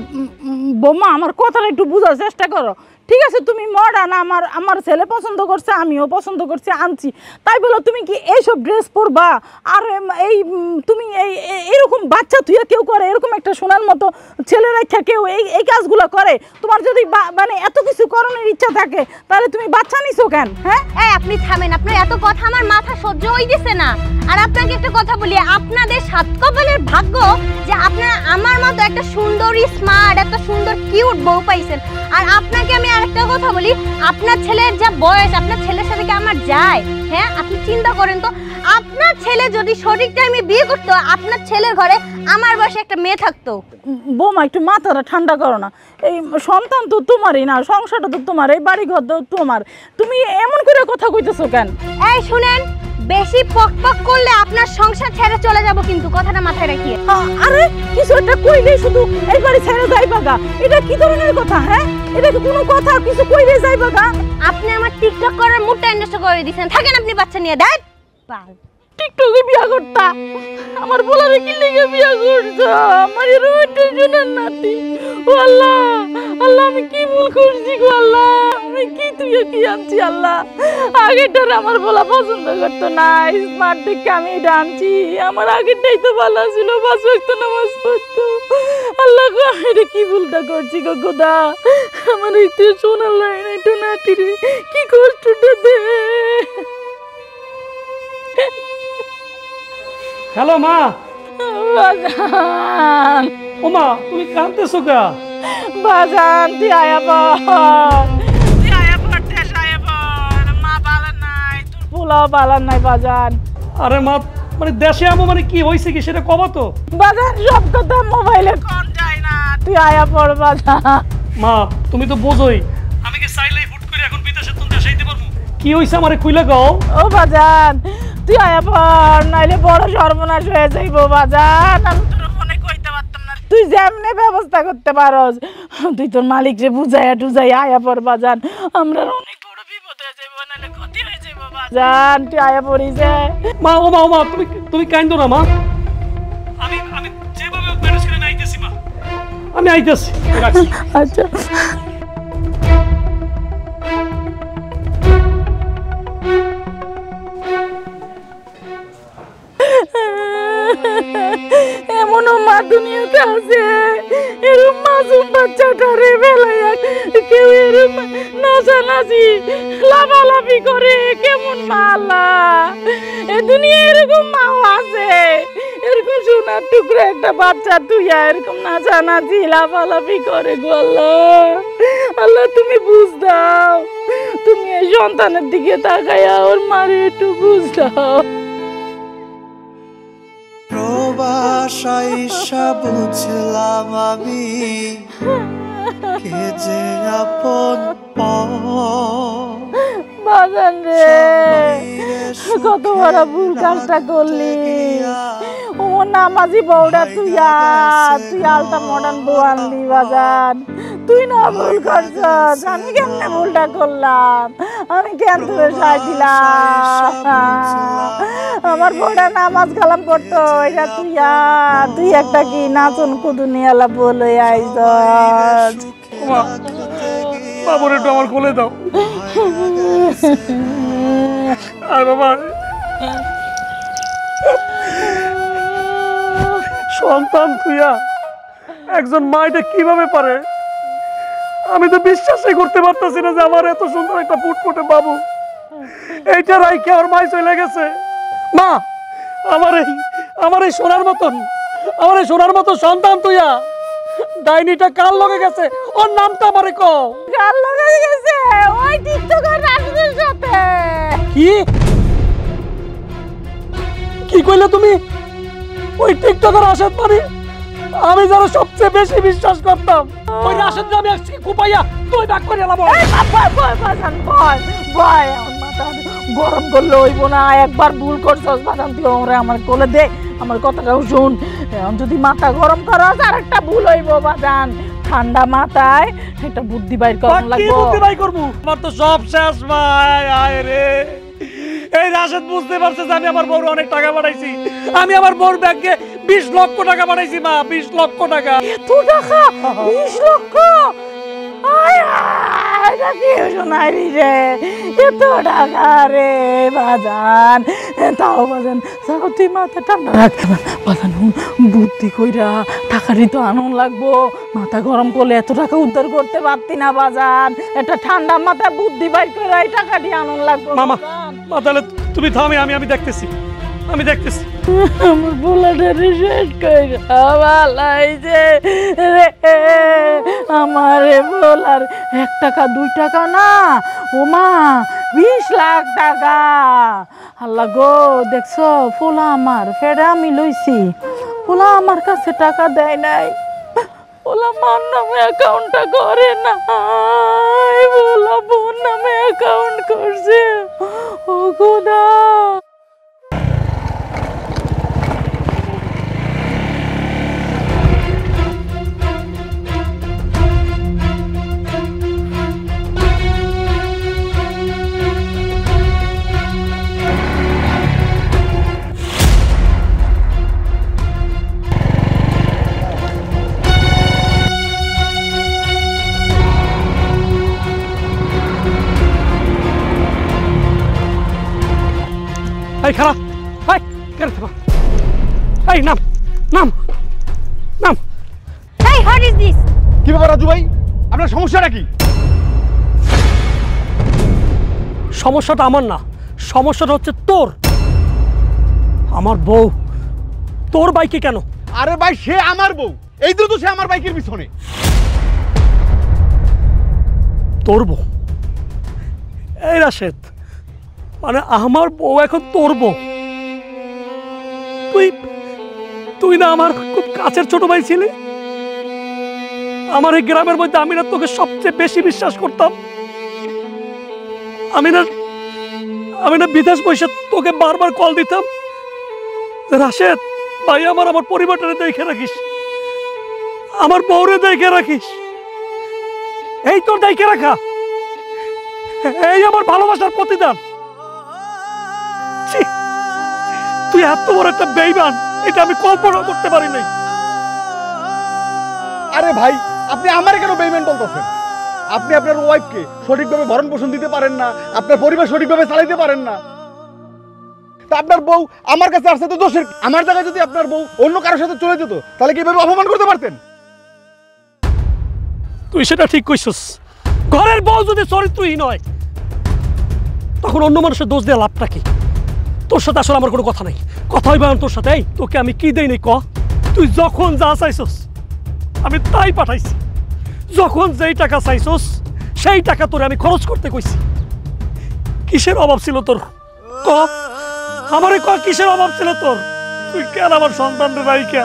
বোমা, আমার কথাটা একটু বোঝার চেষ্টা করো। ঠিক আছে তুমি মডার্ন, আমার ছেলে পছন্দ করছে, আমিও পছন্দ করছি, আনছি, তাই বলো তুমি কি এইসব ড্রেস পরবা? আর এই তুমি এইরকম বাচ্চা তুই কেউ করে, এরকম একটা শোনার মতো ছেলে রেখা কেউ এই কাজগুলো করে? তোমার যদি মানে এত কিছু করানোর ইচ্ছা থাকে তাহলে তুমি বাচ্চা নিছো কেন? হ্যাঁ এই আপনি থামেন, আপনার এত কথা আমার মাথা সহ্য হইতেছে না। আর আপনাকে একটা কথা বলি, আপনাদের সাত কপালের ভাগ্য যে আপনারা আমার মতো একটা সুন্দরী, স্মার্ট, একটা সুন্দর কিউট বউ পাইছেন। আর আপনাকে আমি আরেকটা কথা বলি, আপনার ছেলের যা বয়স, আপনার ছেলের সাথে কি আমার যায়? হ্যাঁ আপনি চিন্তা করেন তো, আপনার ছেলে যদি সঠিক টাইমে বিয়ে করতো, আপনার ছেলের ঘরে আমার বয়সে একটা মেয়ে থাকতো। বোমা একটু মাথাটা ঠান্ডা করো না। এই সন্তান তো তোমারই না, সংসারটা তো তোমার, এই বাড়ি ঘর তো তোমার, তুমি এমন করে কথা কইতেছো কেন? এই শুনেন, বেশি পকপক করলে আপনার সংসার ছেড়ে চলে যাব, কিন্তু কথাটা মাথায় রাখিয়ে। আরে কিছু একটা কইলেই শুধু এই বাড়ি ছেড়ে যাইবা গা, এটা কি ধরনের কথা? হ্যাঁ এটা কি কোনো কথা? কিছু কইলে যাইবা গা? আপনি আমার টিকটক করার মুডটা নষ্ট করে দিয়েছেন। থাকেন আপনি বাচ্চা নিয়ে। দেখ টিকটকে বিয়া করতা, আমার বলারে কি লেগে বিয়া করছ? আমার রোটের জনের নাতি। ও আল্লাহ, আল্লাহ আমি কি ভুল করছি গো আল্লাহ, আমি কি তুই কি আনছি আল্লাহ? আগেরটার আমার বলা পছন্দ করতো না, স্মার্ট দেখে আমি এটা আনছি। আমার আগেরটাই তো ভালো ছিল, 5 ওয়াক্ত নামাজ পড়তো। আল্লাহ গো আমি এটা কি ভুলটা করছি গো খোদা, আমার একটু শোনার লাইন একটু নাতি রে কি কষ্টটা দে। হ্যালো মা। বাজান, ও মা, তুমি কাঁদতেছো কা? বাজান তুই আয়া পর, তুই আয়া পর, দেশ আয়া পর। মা ভালো নাই, তোর পোলাও ভালো নাই বাজান। আরে মা, মানে দেশে আমো মানে কি হয়েছে কি সেটা কবা তো। বাজান সব কথা মোবাইলে কোন যায় না, তুই আয়া পর বাজান। মা তুমি তো বোঝোই, আমি কি চাইলেই হুট করে এখন বিদেশে তুমি দেশে আইতে পারবো? কি হইছে আমারে কইলা গাও। ও বাজান তুই আয়া পর, নাইলে বড় সর্বনাশ হয়ে যাইবো বাজান। আমি তোর ফোনে কইতে পারতাম না, তুই যেমনে ব্যবস্থা করতে পারস তুই তোর মালিকরে বুঝাইয়া টুজাই আয়া পর বাজান। আমরা অনেক বড় বিপদ হয়ে যাইবো, নাইলে ক্ষতি হয়ে যাইবো বাজান, তুই আয়া পড়ি যায়। মা ও মা, ও মা তুমি কাইন্দো না মা, আমি যেভাবে ম্যানেজ করে আইতেছি মা, আমি আইতেছি। আচ্ছা এমনও মা দুনিয়াতে আছে, এরম মাসুম বাচ্চাটারে বেলায় কেউ এরম নাচানাচি লাফালাফি করে, কেমন মা আল্লাহ। এ দুনিয়া এরকম মাও আছে, এরকম সোনার টুকরো একটা বাচ্চা তুই এরকম নাচানাচি লাফালাফি করে গো আল্লাহ। আল্লাহ তুমি বুঝ দাও, তুমি এই সন্তানের দিকে তাকাইয়া ওর মারে একটু বুঝ দাও। প্রবাসাইসা বুঝলাম আমি কে যে আপন বাজান রে, কত বড় ভুল কাজটা করলি। ওমর নামাজি বউটা তুই আলটা মডার্ন বউ আনলি বাজান। তুই না ভুল করছস, আমি কেমনে ভুলটা করলাম? আমি কেন তোর সাই দিলাম? আমার বউটা নামাজ কালাম করতো, এটা তুই একটা কি নাচন কুদুনিয়ালা বলে আইছস। বাবুর একটু আমার কোলে দাও। আর বাবা সন্তান তুইয়া একজন মা এটা কিভাবে পারে? আমি তো বিশ্বাসই করতে পারতেছি না যে আমার এত সুন্দর একটা ফুটফুটে বাবু এইটা রাইখে ওর মাই চলে গেছে। মা, আমার এই সোনার মতন সন্তান তুইয়া ডাইনিটা কার লগে গেছে? ওর নামটা আমারে কও। কার লগে গেছে? ওই টিকটকার রাশিদের সাথে। কি কইলে তুমি? ওই টিকটকার রাশেদ মানে আমি যারা সবচেয়ে বেশি বিশ্বাস করতাম, ওই রাশেদ আমি আজকে কুপাইয়া তুই ব্যাক করে এলাম। ভয় আমার মাথা গরম করলে হইব না। একবার ভুল করছস বাদাম, তুই ওরে আমার কোলে দে, আমার কথাটাও শুন। এখন যদি মাথা গরম করস আর একটা ভুল হইব বাদান। ঠান্ডা মাথায় একটা বুদ্ধি বাইর করা লাগবে। কি বুদ্ধি বাইর করব? আমার তো সব শেষ ভাই। আয় রে, এই রাশেদ বুঝতে পারছে যে আমি আমার বউর অনেক টাকা পাঠাইছি। আমি আমার বউর ব্যাংকে 20 লক্ষ টাকা পাঠাইছি মা, 20 লক্ষ টাকা। এত টাকা? 20 লক্ষ? আয় এটা কি শোনাই রে, এত টাকা রে বাজান। তাও বাজান, তুই মাথা ঠান্ডা রাখ বাজান। বুদ্ধি কইরা টাকারই তো আনন্দ লাগবো। মাথা গরম করলে এত টাকা উদ্ধার করতে পারতি না বাজান। একটা ঠান্ডা মাথা বুদ্ধি বাইর করে এই টাকাটি আনন্দ লাগবো। মামা তাহলে তুমি থামে, আমি দেখতেছি। আমার পোলাটারে শেষ কইরা ভালাইছে রে আমার পোলার। 1 টাকা 2 টাকা না ও মা, 20 লাখ টাকা। আল্লাহ গো, দেখছো পোলা আমার ফেরা আমি লইছি। পোলা আমার কাছে টাকা দেয় নাই, পোলা মার নামে অ্যাকাউন্টটা করে না, পোলা বোন নামে অ্যাকাউন্ট করছে। ও খোদা, এই খারাপ, এই কেন থামা, এই নাম। Hey, what is this? কি ব্যাপার রাজু ভাই, আপনার সমস্যাটা কি? সমস্যাটা আমার না, সমস্যাটা হচ্ছে তোর। আমার বউ তোর বাইকে কেন? আরে ভাই, সে আমার বউ, এই তো সে আমার বাইকের পিছনে। তোর বউ? এই রাশেদ, মানে আমার বউ এখন তোর বউ? তুই না আমার খুব কাছের ছোট ভাই ছিলি। আমার এই গ্রামের মধ্যে আমি না তোকে সবচেয়ে বেশি বিশ্বাস করতাম। আমি না বিদেশ বসে তোকে বারবার কল দিতাম, রাশেদ ভাই আমার পরিবারটা দেখে রাখিস, আমার বউরে দেখে রাখিস। এই তোর দেখে রাখা, এই আমার ভালোবাসার প্রতিদান। তুই এত বড় একটা বেঈমান, এটা আমি কল্পনা করতে পারি নাই। আরে ভাই, আপনি আমারে কেন বেঈমান বলতেছেন? আপনি আপনার ওয়াইফকে সঠিকভাবে ভরণ পোষণ দিতে পারেন না, আপনার পরিবার সঠিকভাবে চালাইতে পারেন না। তা আপনার বউ আমার কাছে আসছে তো দোষের। আমার জায়গায় যদি আপনার বউ অন্য কারোর সাথে চলে যেত, তাহলে কি এভাবে অপমান করতে পারতেন? তুই সেটা ঠিক কইছস। ঘরের বউ যদি চরিত্রহীন হয়, তখন অন্য মানুষের দোষ দিয়ে লাভটা কি? তোর সাথে আসলে আমার কোনো কথা নাই, কথা হইবে তোর সাথে। এই তোকে আমি কি দেই নাই ক? তুই যখন যা চাইছস আমি তাই পাঠাইছি। যখন যেই টাকা চাইছস সেই টাকা তোরে আমি খরচ করতে কইছি। কিসের অভাব ছিল তোর ক? আমারে ক, কিসের অভাব ছিল তোর? তুই কেন আমার সন্তানদের রাইকা,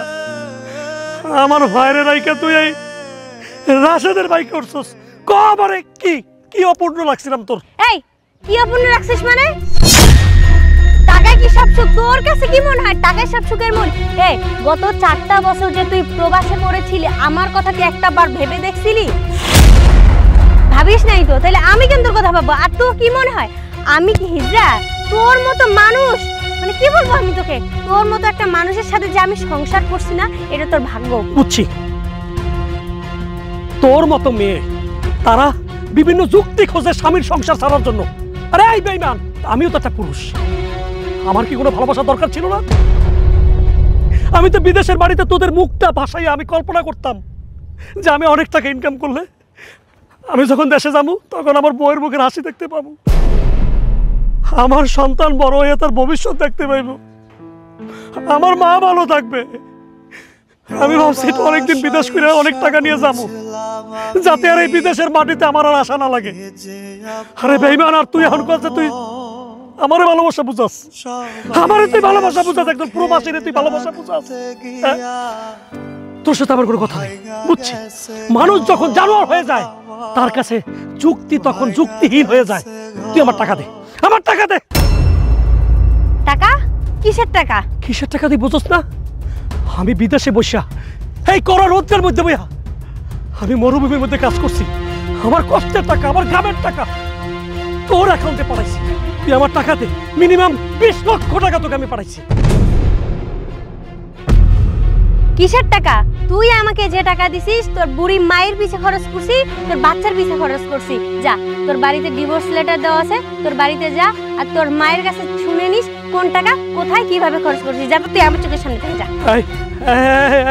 আমার ভাইয়ের রাইকা তুই এই রাশেদের বাইক করছস ক? আমারে কি অপূর্ণ লাগছিলাম তোর? এই কি অপূর্ণ রাখছিস মানে? টাকা কি সব সুখ? তোর কাছে কি মনে হয় টাকায় সব সুখের মূল? এই গত 4টা বছর যে তুই প্রবাসে পড়েছিলি, আমার কথা কি একটা বার ভেবে দেখছিলি? ভাবিস নাই তো, তাহলে আমি কেন তোর কথা ভাববো? আর তোর কি মনে হয় আমি কি হিজড়া? তোর মতো মানুষ, মানে কি বলবো আমি তোকে, তোর মতো একটা মানুষের সাথে যে আমি সংসার করছি না, এটা তোর ভাগ্য। বুঝছি, তোর মতো মেয়ে তারা বিভিন্ন যুক্তি খোঁজে স্বামীর সংসার ছাড়ার জন্য। আরে এই বেঈমান, আমিও তো একটা পুরুষ, আমার কি কোনো ভালোবাসার দরকার ছিল না? আমি তো বিদেশের বাড়িতে তোদের মুখটা ভাসাইয়া আমি কল্পনা করতাম যে আমি অনেক টাকা ইনকাম করলে আমি যখন দেশে যাবো তখন আমার বউয়ের মুখের হাসি দেখতে পাবো, আমার সন্তান বড় হয়ে তার ভবিষ্যৎ দেখতে পাইব, আমার মা ভালো থাকবে। আমি ভাবছি তো অনেকদিন বিদেশ করে অনেক টাকা নিয়ে যাবো, যাতে আর এই বিদেশের মাটিতে আমার আর আশা না লাগে। আরে বেঈমান, আর তুই এখন কথা তুই আমারে ভালোবাসা বুঝাস, আমারে তুই ভালোবাসা বুঝাস, একদম প্রবাসীরে তুই ভালোবাসা বুঝাস। তোর সাথে আমার কোনো কথা নেই, বুঝছি। মানুষ যখন জানোয়ার হয়ে যায় তার কাছে যুক্তি তখন যুক্তিহীন হয়ে যায়। তুই আমার টাকা দে, আমার টাকা দে। টাকা? কিসের টাকা? কিসের টাকা তুই বুঝছ না? আমি বিদেশে বসা এই কড়া রোদের মধ্যে বইয়া আমি মরুভূমির মধ্যে কাজ করছি, আমার কষ্টের টাকা, আমার গ্রামের টাকা তোর অ্যাকাউন্টে পাঠাইছি। তুই আমার টাকা দে, মিনিমাম 20 লক্ষ টাকা তোকে আমি পাঠাইছি। কিসের টাকা? তুই আমাকে যে টাকা দিছিস তোর বুড়ি মায়ের পিছে খরচ করছি, তোর বাচ্চার পিছে খরচ করছি। যা, তোর বাড়িতে ডিভোর্স লেটার দেওয়া আছে, তোর বাড়িতে যা আর তোর মায়ের কাছে শুনে নিস কোন টাকা কোথায় কিভাবে খরচ করছিস। যা, তুই আমার চোখের সামনে থেকে যা।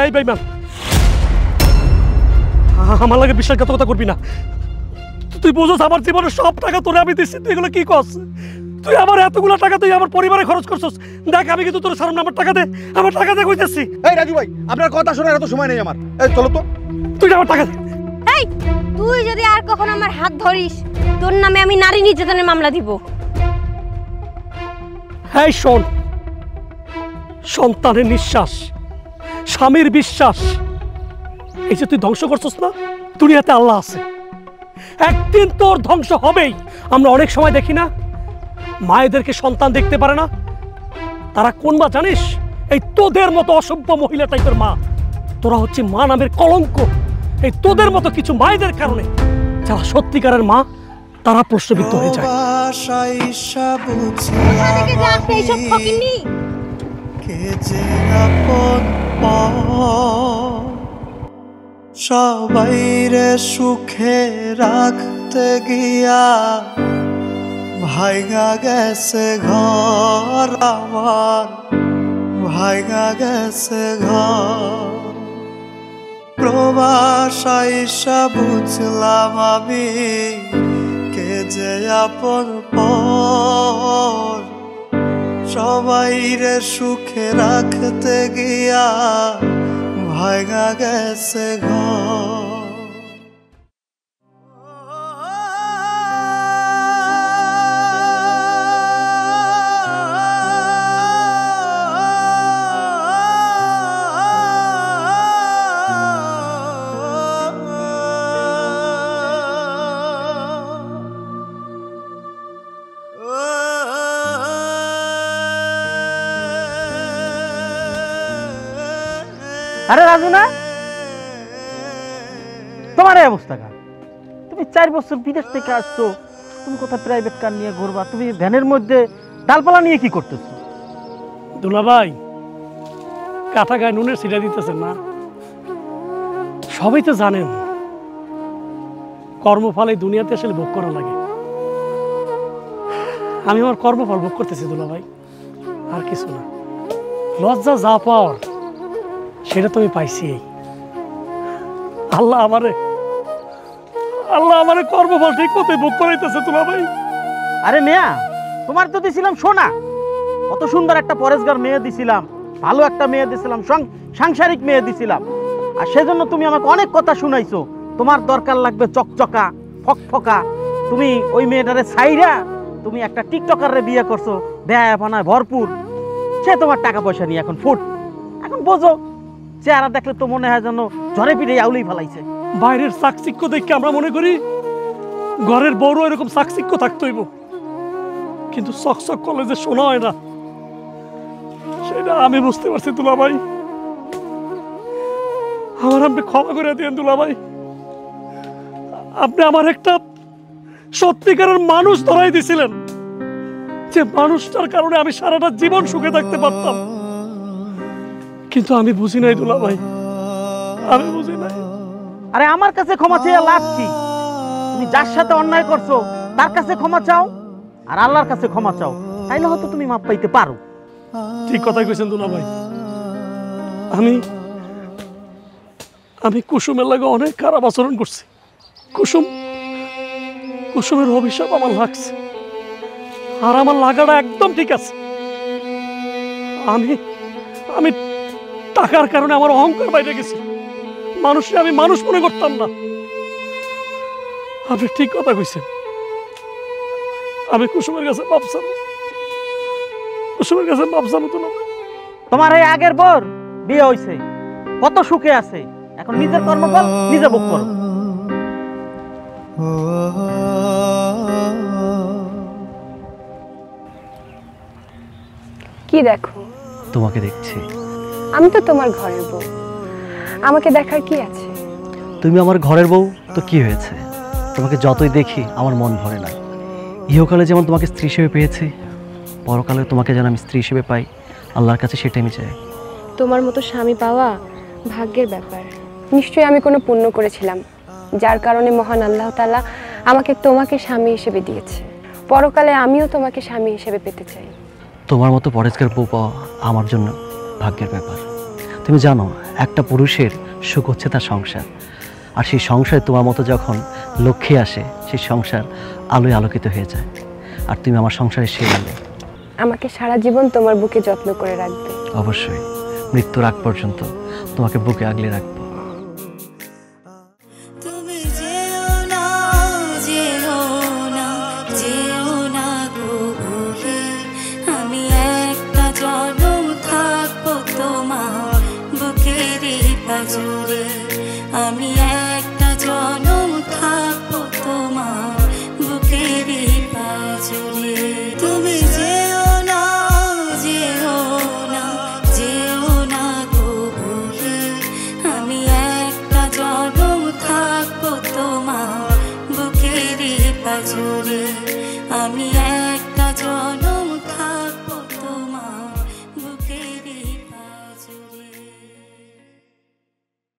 এই বেঈমান, আমার লাগে বিশ্বাসঘাতকতা করবি না। তুই বুঝছ আমার জীবনের সব টাকা তোরে আমি দিচ্ছি, তুই এগুলো কি করছ? তুই আমার এতগুলো টাকা তুই আমার পরিবারে খরচ করছস। দেখ আমি কিন্তু তোর সামনে আমার টাকা দে, আমার টাকা দে কইতেছি। এই রাজু ভাই, আপনার কথা শোনার এত সময় নেই আমার। এই চলো তো, তুই আমার টাকা দে। এই, তুই যদি আর কখনো আমার হাত ধরিস তোর নামে আমি নারী নির্যাতনের মামলা দিব। এই শোন, সন্তানের নিঃশ্বাস, স্বামীর বিশ্বাস, এই যে তুই ধ্বংস করছস না, দুনিয়াতে আল্লাহ আছে, একদিন তোর ধ্বংস হবেই। আমরা অনেক সময় দেখি না মায়েদেরকে সন্তান দেখতে পারে না, তারা কোন মা জানিস? এই তোদের মতো অসভ্য মহিলা টাইপের মা। তোরা হচ্ছে মা নামের কলঙ্ক। এই তোদের মতো কিছু মায়েদের কারণে যারা সত্যিকারের মা তারা প্রশ্নবিদ্ধ হয়ে যায়। সবাই রে সুখে রাখতে গিয়া ভাইগা গেছে ঘর আমার, ভাইগা গেছে ঘর। প্রবাস আইসা বুঝলাম আমি কে যে আপন পর। সবাই রে সুখে রাখতে গিয়া ভাইগা গেছে ঘর। আরে রাজু না, তোমার এই অবস্থা কেন? তুমি 4 বছর বিদেশ থেকে আসছো, তুমি কোথায় প্রাইভেট কার নিয়ে ঘুরবা, তুমি ভ্যানের মধ্যে ডালপালা নিয়ে কি করতেছো? দুলাভাই, কাঁথা গায়ে নুনের ছিটা দিতেছেন না? সবাই তো জানেন কর্মফল এই দুনিয়াতে আসলে ভোগ করা লাগে। আমি আমার কর্মফল ভোগ করতেছি দুলাভাই, আর কিছু না। লজ্জা যা পাওয়ার সেটা তো আমি পাইছি। আল্লাহ আমারে কর্মফল ঠিক মতো ভোগ করাইতেছে দুলাভাই। আরে মেয়া, তোমার তো দিছিলাম সোনা, কত সুন্দর একটা পরেশগার মেয়ে দিছিলাম, ভালো একটা মেয়ে দিছিলাম, সাংসারিক মেয়ে দিছিলাম, আর সেজন্য তুমি আমাকে অনেক কথা শুনাইছো। তোমার দরকার লাগবে চকচকা ফকফকা, তুমি ওই মেয়েটারে ছাইরা তুমি একটা টিকটকারে বিয়ে করছো, ব্যয়াপনায় ভরপুর। সে তোমার টাকা পয়সা নিয়ে এখন ফুট। এখন বোঝো, চেহারা দেখলে তো মনে হয় যেন ঝড়ে পিঠে আউলেই ফেলাইছে। বাইরের চাকচিক্য দেখে আমরা মনে করি ঘরের বড় এরকম চাকচিক্য থাকতে হইব, কিন্তু চকচক করলে যে শোনা হয় না সেটা আমি বুঝতে পারছি দুলাভাই। আমার আপনি ক্ষমা করে দিয়েন দুলাভাই। আপনি আমার একটা সত্যিকারের মানুষ ধরাই দিছিলেন, যে মানুষটার কারণে আমি সারাটা জীবন সুখে থাকতে পারতাম, কিন্তু আমি বুঝি নাই দুলাভাই, আমি বুঝি নাই। আরে আমার কাছে ক্ষমা চেয়ে লাভ কি? তুমি যার সাথে অন্যায় করছো তার কাছে ক্ষমা চাও, আর আল্লাহর কাছে ক্ষমা চাও, তাইলে হয়তো তুমি মাপ পাইতে পারো। ঠিক কথাই কইছেন দুলাভাই। আমি কুসুমের লাগে অনেক খারাপ আচরণ করছি। কুসুমের অভিশাপ আমার লাগছে, আর আমার লাগাটা একদম ঠিক আছে। আমি টাকার কারণে আমার অহংকার বাইরে গেছি, মানুষকে আমি মানুষ মনে করতাম না। আপনি ঠিক কথা কইছেন, আমি কুসুমের কাছে ভাবছিলাম, তো না। তোমার এই আগের বর বিয়ে হইছে, কত সুখে আছে, এখন নিজের কর্মফল নিজে ভোগ করো। কি দেখো? তোমাকে দেখছি। আমি তো তোমার ঘরের বউ, আমাকে দেখার কি আছে? তুমি আমার ঘরের বউ তো কি হয়েছে, তোমাকে যতই দেখি আমার মন ভরে না। ইহকালে যেমন তোমাকে স্ত্রী হিসেবে পেয়েছি, পরকালে তোমাকে যেন আমি স্ত্রী হিসেবে পাই, আল্লাহর কাছে সেটাই আমি চাই। তোমার মতো স্বামী পাওয়া ভাগ্যের ব্যাপার। নিশ্চয়ই আমি কোনো পুণ্য করেছিলাম, যার কারণে মহান আল্লাহ তাআলা আমাকে তোমাকে স্বামী হিসেবে দিয়েছে। পরকালে আমিও তোমাকে স্বামী হিসেবে পেতে চাই। তোমার মতো পরেজগার বউ পাওয়া আমার জন্য ভাগ্যের ব্যাপার। তুমি জানো, একটা পুরুষের সুখ হচ্ছে তার সংসার, আর সেই সংসারে তোমার মতো যখন লক্ষ্মী আসে, সেই সংসার আলোয় আলোকিত হয়ে যায়। আর তুমি আমার সংসারের সেই আলো। আমাকে সারা জীবন তোমার বুকে যত্ন করে রাখবে। অবশ্যই, মৃত্যুর আগ পর্যন্ত তোমাকে বুকে আগলে রাখবো। আমি একটা জনম থাকবো তোমার বুকেরই পাঁজরে। তুমি যেও না, যেও না, যেও না গো ভুলে। আমি একটা জনম থাকবো তোমার বুকেরই পাঁজরে। আমি একটা জনম